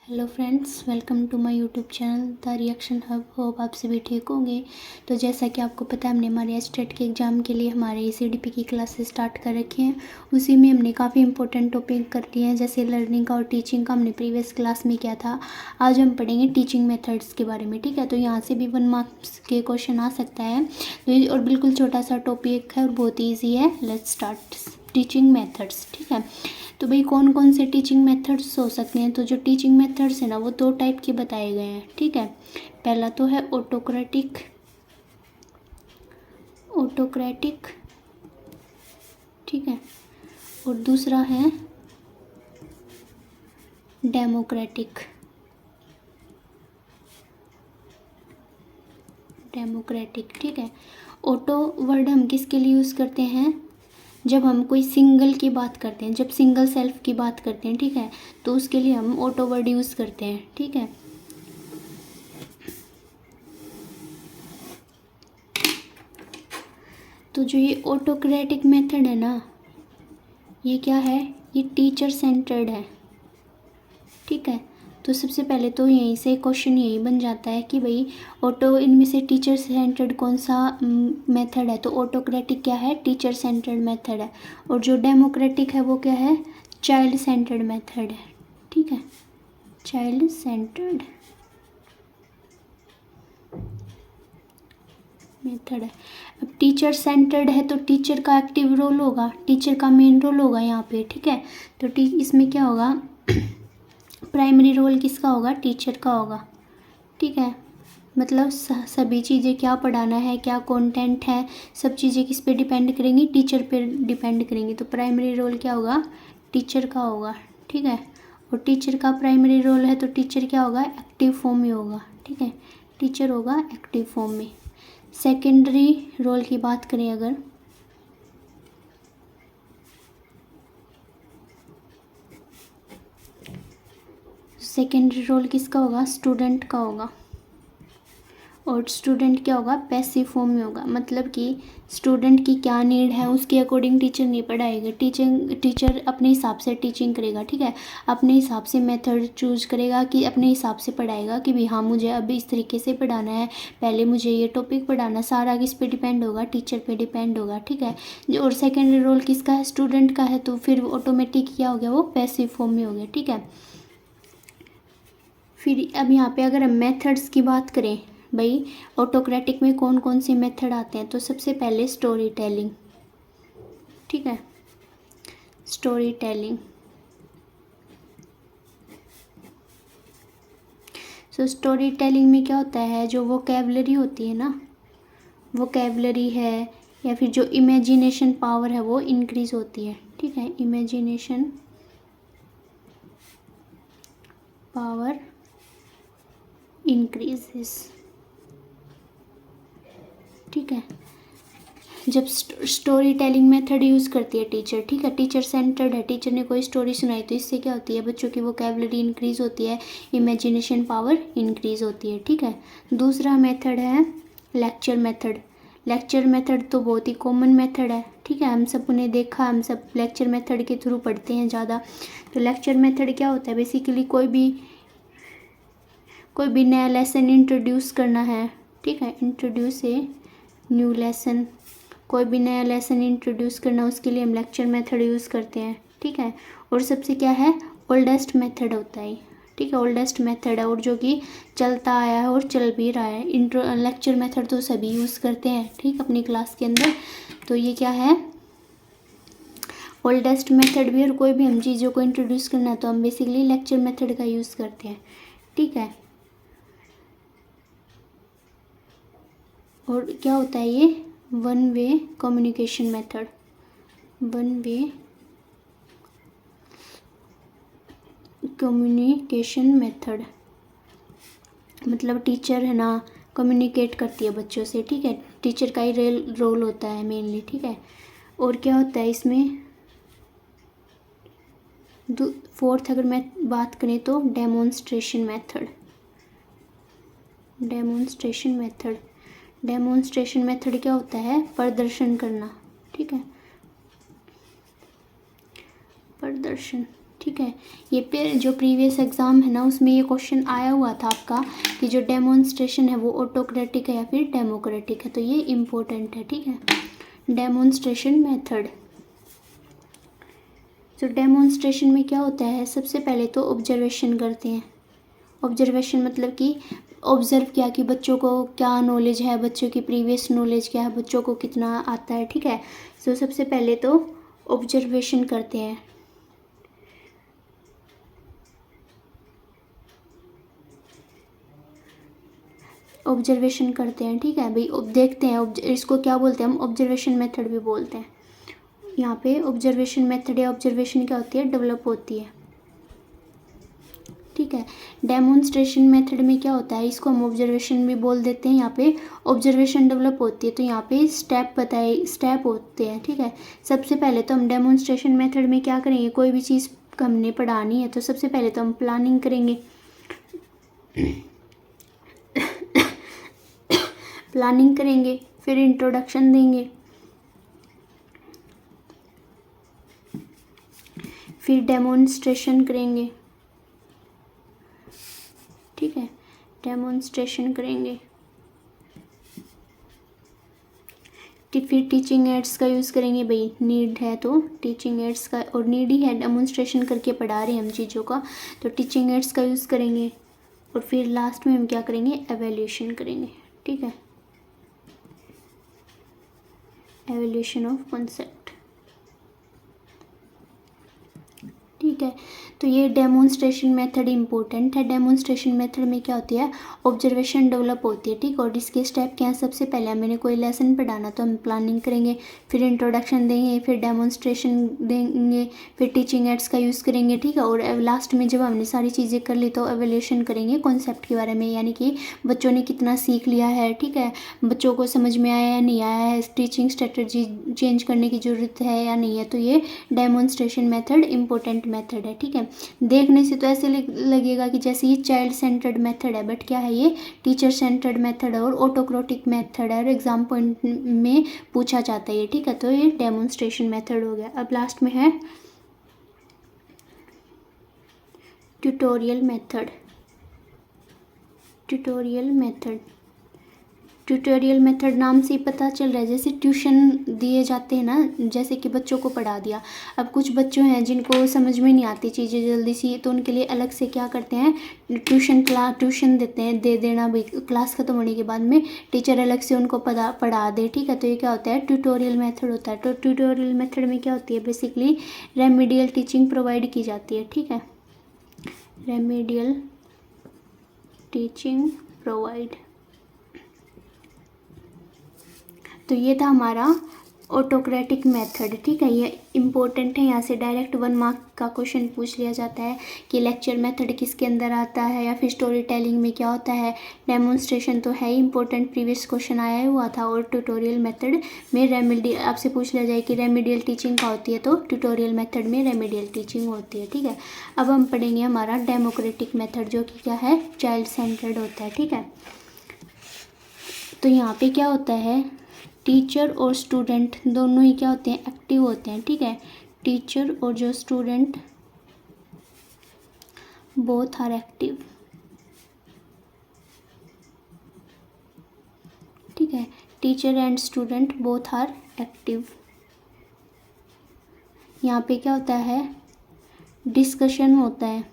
Hello friends, welcome to my YouTube channel the reaction hub. होप आप सभी ठीक होंगे। तो जैसा कि आपको पता है, हमने हमारे स्टेट के एग्ज़ाम के लिए हमारे ECDP की क्लासेस स्टार्ट कर रखी हैं। उसी में हमने काफ़ी इंपॉर्टेंट टॉपिक कर लिए हैं, जैसे लर्निंग का और टीचिंग का हमने प्रीवियस क्लास में किया था। आज हम पढ़ेंगे टीचिंग मेथड्स के बारे में। ठीक है, तो यहाँ से भी 1 मार्क्स के क्वेश्चन आ सकता है। तो ये और बिल्कुल छोटा सा टॉपिक है और बहुत ईजी है। Let's start teaching methods. ठीक है, तो भाई कौन कौन से टीचिंग मेथड्स हो सकते हैं। तो जो टीचिंग मेथड्स है ना, वो 2 टाइप के बताए गए हैं। ठीक है, पहला तो है ऑटोक्रेटिक। ठीक है, और दूसरा है डेमोक्रेटिक। ठीक है, ऑटो वर्ड हम किसके लिए यूज़ करते हैं? जब हम कोई सिंगल की बात करते हैं, जब सिंगल सेल्फ की बात करते हैं, ठीक है, तो उसके लिए हम ऑटो वर्ड यूज़ करते हैं। ठीक है, तो जो ये ऑटोक्रेटिक मेथड है ना, ये क्या है? ये टीचर सेंटर्ड है। ठीक है, तो सबसे पहले तो यहीं से क्वेश्चन यही बन जाता है कि भाई इनमें से टीचर सेंटर्ड कौन सा मेथड है? तो ऑटोक्रेटिक क्या है? टीचर सेंटर्ड मेथड है। और जो डेमोक्रेटिक है वो क्या है? चाइल्ड सेंटर्ड मेथड है। ठीक है, चाइल्ड सेंटर्ड मेथड है। अब टीचर सेंटर्ड है तो टीचर का एक्टिव रोल होगा, टीचर का मेन रोल होगा यहाँ पे। ठीक है, तो इसमें क्या होगा? प्राइमरी रोल किसका होगा? टीचर का होगा। ठीक है, मतलब सभी चीज़ें, क्या पढ़ाना है, क्या कंटेंट है, सब चीज़ें किस पे डिपेंड करेंगी? टीचर पे डिपेंड करेंगी। तो प्राइमरी रोल क्या होगा? टीचर का होगा। ठीक है, और टीचर का प्राइमरी रोल है तो टीचर क्या होगा? एक्टिव फॉर्म में होगा। ठीक है, टीचर होगा एक्टिव फॉर्म में। सेकेंडरी रोल की बात करें अगर, सेकेंडरी रोल किसका होगा? स्टूडेंट का होगा। और स्टूडेंट क्या होगा? पैसिव फॉर्म में होगा। मतलब कि स्टूडेंट की क्या नीड है उसके अकॉर्डिंग टीचर नहीं पढ़ाएगा। टीचर अपने हिसाब से टीचिंग करेगा। ठीक है, अपने हिसाब से मेथड चूज करेगा कि अपने हिसाब से पढ़ाएगा कि भाई हाँ, मुझे अभी इस तरीके से पढ़ाना है, पहले मुझे ये टॉपिक पढ़ाना। सारा किस पे डिपेंड होगा? टीचर पे डिपेंड होगा। ठीक है, और सेकेंडरी रोल किसका है? स्टूडेंट का है, तो फिर ऑटोमेटिक क्या हो गया? वो पैसिव फॉर्म में हो गया। ठीक है, फिर अब यहाँ पे अगर हम मेथड्स की बात करें, भाई ऑटोक्रेटिक में कौन कौन से मेथड आते हैं? तो सबसे पहले स्टोरी टेलिंग। ठीक है, story telling. So story telling में क्या होता है? जो वोकैबलरी होती है ना, वोकैबलरी है या फिर जो इमेजिनेशन पावर है वो इंक्रीज होती है। ठीक है, इमेजिनेशन पावर इंक्रीजेस। ठीक है, जब स्टोरी टेलिंग मेथड यूज़ करती है टीचर, ठीक है, टीचर सेंटर्ड है, टीचर ने कोई स्टोरी सुनाई, तो इससे क्या होती है? बच्चों की वोकैबलरी इंक्रीज होती है, इमेजिनेशन पावर इंक्रीज होती है। ठीक है, दूसरा मेथड है लेक्चर मेथड। लेक्चर मेथड तो बहुत ही कॉमन मेथड है। ठीक है, हम सब ने देखा, हम सब लेक्चर मेथड के थ्रू पढ़ते हैं ज़्यादा। तो लेक्चर मेथड क्या होता है? बेसिकली कोई भी नया लेसन इंट्रोड्यूस करना है। ठीक है, इंट्रोड्यूस ए न्यू लेसन, कोई भी नया लेसन इंट्रोड्यूस करना, उसके लिए हम लेक्चर मेथड यूज़ करते हैं। ठीक है, और सबसे क्या है? ओल्डेस्ट मेथड होता है। ठीक है, ओल्डेस्ट मेथड है और जो कि चलता आया है और चल भी रहा है। लेक्चर मेथड तो सभी यूज़ करते हैं, ठीक, अपनी क्लास के अंदर। तो ये क्या है? ओल्डेस्ट मेथड भी। और कोई भी हम चीज़ों को इंट्रोड्यूस करना है तो हम बेसिकली लेक्चर मेथड का यूज़ करते हैं। ठीक है, और क्या होता है ये? One way communication method. One way communication method मतलब टीचर है ना, कम्युनिकेट करती है बच्चों से। ठीक है, टीचर का ही रोल होता है मेनली। ठीक है, और क्या होता है इसमें? फोर्थ अगर मैं बात करें तो demonstration method. Demonstration method, demonstration method क्या होता है? प्रदर्शन करना। ठीक है, प्रदर्शन। ठीक है। ये जो प्रीवियस एग्ज़ाम है ना उसमें ये क्वेश्चन आया हुआ था आपका कि जो डेमोन्स्ट्रेशन है वो ऑटोक्रेटिक है या फिर डेमोक्रेटिक है, तो ये इम्पोर्टेंट है। ठीक है, डेमोन्स्ट्रेशन मेथड। तो डेमोन्स्ट्रेशन में क्या होता है, सबसे पहले तो ऑब्जर्वेशन करते हैं। ऑब्जर्वेशन मतलब कि ऑब्ज़र्व किया कि बच्चों को क्या नॉलेज है, बच्चों की प्रीवियस नॉलेज क्या है, बच्चों को कितना आता है। ठीक है, तो सबसे पहले तो ऑब्जर्वेशन करते हैं। ऑब्जर्वेशन करते हैं। ठीक है भाई, देखते हैं इसको क्या बोलते हैं हम, ऑब्जर्वेशन मेथड भी बोलते हैं। यहाँ पे ऑब्जर्वेशन मेथड या ऑब्जर्वेशन क्या होती है, डेवलप होती है। ठीक है, डेमोन्स्ट्रेशन मेथड में क्या होता है, इसको हम ऑब्जर्वेशन भी बोल देते हैं। यहाँ पे ऑब्जर्वेशन डेवलप होती है, तो यहाँ पे स्टेप होते हैं। ठीक है, सबसे पहले तो हम डेमोन्स्ट्रेशन मेथड में क्या करेंगे, कोई भी चीज़ हमने पढ़ानी है तो सबसे पहले तो हम प्लानिंग करेंगे। प्लानिंग करेंगे, फिर इंट्रोडक्शन देंगे, फिर डेमोन्स्ट्रेशन करेंगे। ठीक है, डेमोन्स्ट्रेशन करेंगे, फिर टीचिंग एड्स का यूज़ करेंगे। भाई नीड है तो टीचिंग एड्स का, और नीड ही है, डेमोन्स्ट्रेशन करके पढ़ा रहे हैं हम चीज़ों का, तो टीचिंग एड्स का यूज़ करेंगे। और फिर लास्ट में हम क्या करेंगे, एवेल्यूशन करेंगे। ठीक है, एवेल्यूशन ऑफ कॉन्सेप्ट। ठीक है, तो ये डेमोन्स्ट्रेशन मेथड इम्पोर्टेंट है। डेमोन्स्ट्रेशन मेथड में क्या होती है, ऑब्जर्वेशन डेवलप होती है। ठीक, और इसके स्टेप क्या है, सबसे पहले मैंने कोई लेसन पढ़ाना तो हम प्लानिंग करेंगे, फिर इंट्रोडक्शन देंगे, फिर डेमोन्स्ट्रेशन देंगे, फिर टीचिंग एड्स का यूज़ करेंगे। ठीक है, और लास्ट में जब हमने सारी चीज़ें कर ली तो एवेल्यूशन करेंगे कॉन्सेप्ट के बारे में, यानी कि बच्चों ने कितना सीख लिया है। ठीक है, बच्चों को समझ में आया या नहीं आया है, टीचिंग स्ट्रेटजी चेंज करने की ज़रूरत है या नहीं है। तो ये डेमोन्स्ट्रेशन मेथड इम्पोर्टेंट मेथड है। ठीक है, देखने से तो ऐसे लगेगा कि जैसे ये चाइल्ड सेंटर्ड मेथड है, बट क्या है, ये टीचर सेंटर्ड मेथड है और ऑटोक्रेटिक मेथड है, और एग्जाम पॉइंट में पूछा जाता है ये। ठीक है, तो ये डेमोन्स्ट्रेशन मेथड हो गया। अब लास्ट में है tutorial method. Tutorial method, tutorial method नाम से ही पता चल रहा है, जैसे ट्यूशन दिए जाते हैं ना, जैसे कि बच्चों को पढ़ा दिया। अब कुछ बच्चों हैं जिनको समझ में नहीं आती चीज़ें जल्दी सी, तो उनके लिए अलग से क्या करते हैं, ट्यूशन देते हैं, दे देना भाई, क्लास ख़त्म होने के बाद में टीचर अलग से उनको पढ़ा दे। ठीक है, तो ये क्या होता है, ट्यूटोरियल मेथड होता है। तो ट्यूटोरियल मेथड में क्या होती है, बेसिकली रेमेडियल टीचिंग प्रोवाइड की जाती है। ठीक है, रेमेडियल टीचिंग प्रोवाइड। तो ये था हमारा ऑटोक्रेटिक मेथड। ठीक है, ये इम्पोर्टेंट है, यहाँ से डायरेक्ट 1 मार्क का क्वेश्चन पूछ लिया जाता है कि लेक्चर मेथड किसके अंदर आता है, या फिर स्टोरी टेलिंग में क्या होता है। डेमोन्स्ट्रेशन तो है ही इम्पोर्टेंट, प्रीवियस क्वेश्चन आया हुआ था। और ट्यूटोरियल मेथड में रेमेडियल, आपसे पूछ लिया जाए कि रेमेडियल टीचिंग क्या होती है, तो ट्यूटोरियल मेथड में रेमेडियल टीचिंग होती है। ठीक है, अब हम पढ़ेंगे हमारा डेमोक्रेटिक मेथड, जो कि क्या है, चाइल्ड सेंटर्ड होता है। ठीक है, तो यहाँ पे क्या होता है, टीचर और स्टूडेंट दोनों ही क्या होते हैं, एक्टिव होते हैं। ठीक है, टीचर और जो स्टूडेंट बोथ आर एक्टिव। ठीक है, teacher and student both are active. यहाँ पे क्या होता है, डिस्कशन होता है।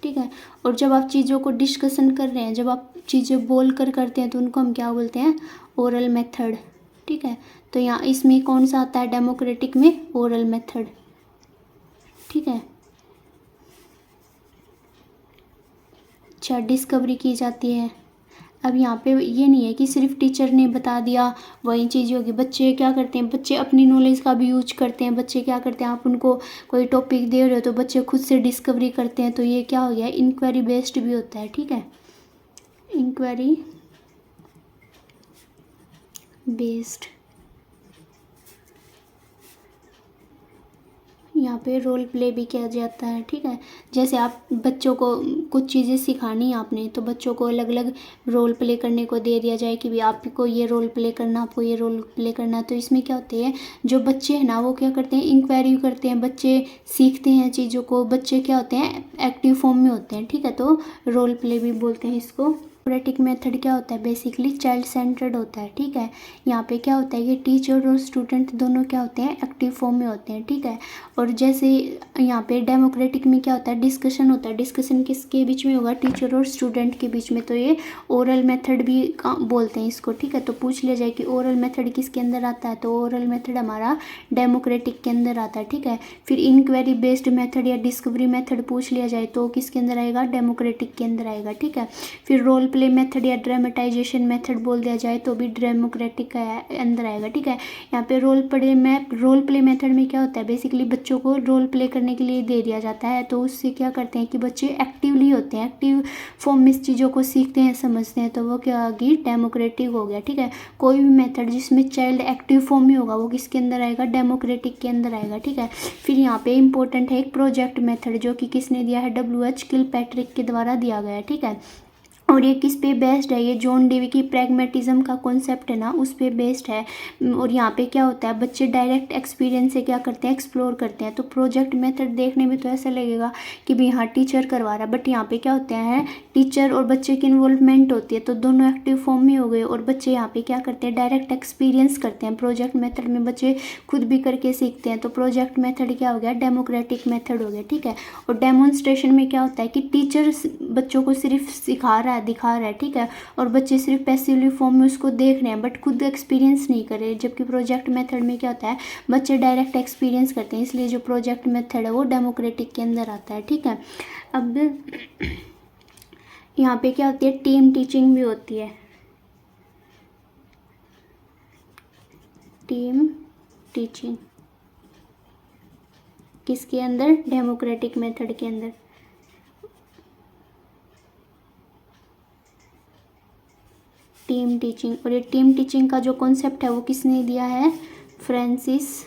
ठीक है, और जब आप चीज़ों को डिस्कशन कर रहे हैं, जब आप चीज़ें बोल कर करते हैं, तो उनको हम क्या बोलते हैं, ओरल मेथड। ठीक है, तो यहाँ इसमें कौन सा आता है, डेमोक्रेटिक में ओरल मेथड। ठीक है, अच्छा, डिस्कवरी की जाती है। अब यहाँ पे ये नहीं है कि सिर्फ टीचर ने बता दिया वही चीज़ होगी, बच्चे क्या करते हैं, बच्चे अपनी नॉलेज का भी यूज करते हैं। बच्चे क्या करते हैं, आप उनको कोई टॉपिक दे रहे हो तो बच्चे खुद से डिस्कवरी करते हैं, तो ये क्या हो गया, इंक्वायरी बेस्ड भी होता है। ठीक है, इंक्वायरी बेस्ड। यहाँ पे रोल प्ले भी किया जाता है, ठीक है। जैसे आप बच्चों को कुछ चीज़ें सिखानी है आपने, तो बच्चों को अलग अलग रोल प्ले करने को दे दिया जाए कि भाई आपको ये रोल प्ले करना, आपको ये रोल प्ले करना। तो इसमें क्या होते हैं, जो बच्चे हैं ना वो क्या करते हैं, इंक्वायरी करते हैं, बच्चे सीखते हैं चीज़ों को, बच्चे क्या होते हैं, एक्टिव फॉर्म में होते हैं, ठीक है। तो रोल प्ले भी बोलते हैं इसको। डेमोक्रेटिक मेथड क्या होता है, बेसिकली चाइल्ड सेंटर्ड होता है, ठीक है। यहाँ पे क्या होता है कि टीचर और स्टूडेंट दोनों क्या होते हैं, एक्टिव फॉर्म में होते हैं, ठीक है। और जैसे यहाँ पे डेमोक्रेटिक में क्या होता है, डिस्कशन होता है। डिस्कशन किसके बीच में होगा, टीचर और स्टूडेंट के बीच में। तो ये ओरल मेथड भी बोलते हैं इसको, ठीक है। तो पूछ लिया जाए कि ओरल मेथड किसके अंदर आता है, तो ओरल मेथड हमारा डेमोक्रेटिक के अंदर आता है, ठीक है। फिर इंक्वायरी बेस्ड मेथड या डिस्कवरी मेथड पूछ लिया जाए तो किसके अंदर आएगा, डेमोक्रेटिक के अंदर आएगा, ठीक है। फिर रोल प्ले मेथड या ड्रामेटाइजेशन मेथड बोल दिया जाए तो भी डेमोक्रेटिक का अंदर आएगा, ठीक है। यहाँ पे रोल प्ले मेथड में क्या होता है, बेसिकली बच्चों को रोल प्ले करने के लिए दे दिया जाता है, तो उससे क्या करते हैं कि बच्चे एक्टिवली होते हैं, एक्टिव फॉर्म में इस चीज़ों को सीखते हैं, समझते हैं, तो वो क्या होगी, डेमोक्रेटिक हो गया, ठीक है। कोई भी मेथड जिसमें चाइल्ड एक्टिव फॉर्म में होगा वो किसके अंदर आएगा, डेमोक्रेटिक के अंदर आएगा, ठीक है। फिर यहाँ पे इंपॉर्टेंट है एक प्रोजेक्ट मेथड, जो कि किसने दिया है, WH किलपैट्रिक के द्वारा दिया गया है, ठीक है। और ये किस पे बेस्ड है, ये जॉन डेवी की प्रैग्मेटिज्म का कॉन्सेप्ट है ना, उस पे बेस्ड है। और यहाँ पे क्या होता है, बच्चे डायरेक्ट एक्सपीरियंस से क्या करते हैं, एक्सप्लोर करते हैं। तो प्रोजेक्ट मेथड देखने में तो ऐसा लगेगा कि भाई हाँ टीचर करवा रहा है, बट यहाँ पे क्या होते हैं, टीचर और बच्चे की इन्वॉल्वमेंट होती है, तो दोनों एक्टिव फॉर्म में हो गए। और बच्चे यहाँ पे क्या करते हैं, डायरेक्ट एक्सपीरियंस करते हैं। प्रोजेक्ट मेथड में बच्चे खुद भी करके सीखते हैं, तो प्रोजेक्ट मेथड क्या हो गया, डेमोक्रेटिक मेथड हो गया, ठीक है। और डेमोन्स्ट्रेशन में क्या होता है कि टीचर बच्चों को सिर्फ सिखा रहा है, दिखा रहा है, ठीक है, और बच्चे सिर्फ पैसिवली फॉर्म में उसको देख रहे हैं, बट खुद एक्सपीरियंस नहीं कर रहे। जबकि प्रोजेक्ट मेथड में क्या होता है, बच्चे डायरेक्ट एक्सपीरियंस करते हैं, इसलिए जो प्रोजेक्ट मेथड है वो डेमोक्रेटिक के अंदर आता है, ठीक है। अब यहाँ पे क्या होती है, टीम टीचिंग भी होती है। टीम टीचिंग किसके अंदर, डेमोक्रेटिक मेथड के अंदर। टीम टीचिंग, और ये टीम टीचिंग का जो कॉन्सेप्ट है वो किसने दिया है, फ्रांसिस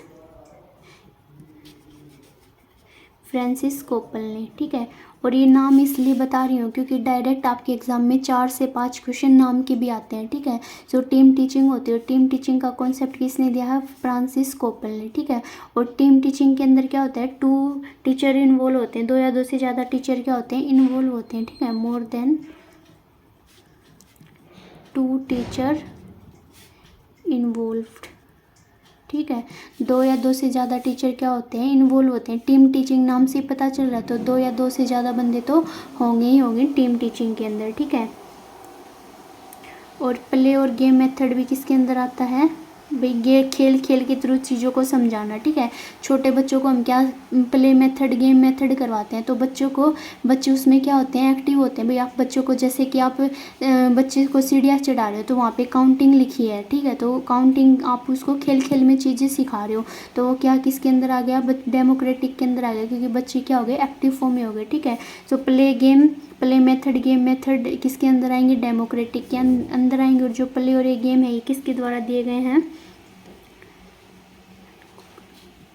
कोपल ने, ठीक है। और ये नाम इसलिए बता रही हूँ क्योंकि डायरेक्ट आपके एग्जाम में 4 से 5 क्वेश्चन नाम के भी आते हैं, ठीक है। जो टीम टीचिंग होती है, और टीम टीचिंग का कॉन्सेप्ट किसने दिया है, फ्रांसिस कोपल ने, ठीक है। और टीम टीचिंग के अंदर क्या होता है, 2 टीचर इन्वॉल्व होते हैं, 2 या 2 से ज़्यादा टीचर क्या होते हैं, इन्वॉल्व होते हैं, ठीक है। मोर देन 2 टीचर इन्वॉल्व्ड, ठीक है। 2 या 2 से ज़्यादा टीचर क्या होते हैं, इन्वॉल्व होते हैं। टीम टीचिंग नाम से पता चल रहा है, तो 2 या 2 से ज़्यादा बंदे तो होंगे ही होंगे टीम टीचिंग के अंदर, ठीक है। और प्ले और गेम मेथड भी किसके अंदर आता है, भाई खेल के थ्रू चीज़ों को समझाना, ठीक है। छोटे बच्चों को हम क्या प्ले मेथड, गेम मेथड करवाते हैं, तो बच्चे उसमें क्या होते हैं, एक्टिव होते हैं। भाई आप बच्चों को, जैसे कि आप बच्चे को सीढ़ियाँ चढ़ा रहे हो, तो वहाँ पे काउंटिंग लिखी है, ठीक है। तो काउंटिंग आप उसको खेल में चीज़ें सिखा रहे हो, तो वो क्या किसके अंदर आ गया, डेमोक्रेटिक के अंदर आ गया, क्योंकि बच्चे क्या हो गए, एक्टिव फॉर्म में हो गए, ठीक है। तो प्ले मेथड, गेम मेथड किसके अंदर आएंगे, डेमोक्रेटिक के अंदर आएंगे। और जो प्ले और ये गेम है ये किसके द्वारा दिए गए हैं,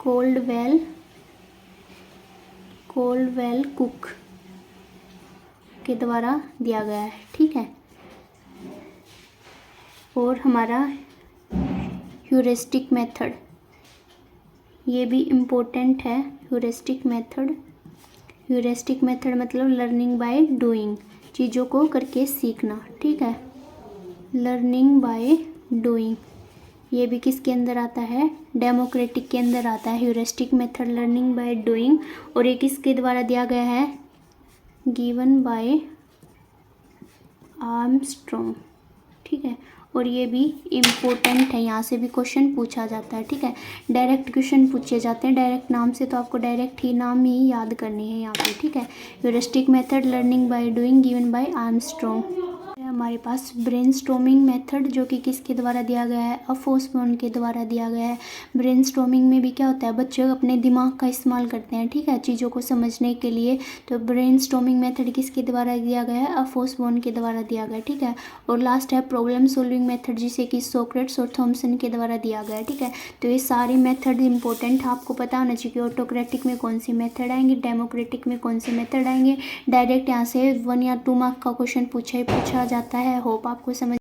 कोल्डवेल कुक के द्वारा दिया गया है, ठीक है। और हमारा ह्यूरिस्टिक मेथड, ये भी इम्पोर्टेंट है। ह्यूरिस्टिक मेथड मतलब लर्निंग बाय डूइंग, चीज़ों को करके सीखना, ठीक है। लर्निंग बाय डूइंग, ये भी किसके अंदर आता है, डेमोक्रेटिक के अंदर आता है। Heuristic method, learning by doing, और ये किसके द्वारा दिया गया है, गिवन बाय आर्मस्ट्रॉन्ग, ठीक है। और ये भी इम्पोर्टेंट है, यहाँ से भी क्वेश्चन पूछा जाता है, ठीक है। डायरेक्ट क्वेश्चन पूछे जाते हैं डायरेक्ट नाम से, तो आपको डायरेक्ट ही नाम ही याद करनी है यहाँ पे, ठीक है। Heuristic method, learning by doing, given by Armstrong. हमारे पास ब्रेनस्टॉर्मिंग मेथड, जो कि किसके द्वारा दिया गया है, अफोसबर्न के द्वारा दिया गया है। ब्रेनस्टॉर्मिंग में भी क्या होता है, बच्चे अपने दिमाग का इस्तेमाल करते हैं, ठीक है, चीज़ों को समझने के लिए। तो ब्रेनस्टॉर्मिंग मेथड किसके द्वारा दिया गया है, अफोसबर्न के द्वारा दिया गया है, ठीक है। और लास्ट है प्रॉब्लम सॉल्विंग मेथड, जिसे कि सोक्रेट्स और थॉमसन के द्वारा दिया गया है, ठीक है। तो ये सारे मेथड इंपॉर्टेंट आपको पता होना चाहिए कि ऑटोक्रेटिक में कौन सी मेथड आएंगे, डेमोक्रेटिक में कौन से मेथड आएंगे। डायरेक्ट यहाँ से 1 या 2 मार्क का क्वेश्चन पूछा जाता है। होप आपको समझ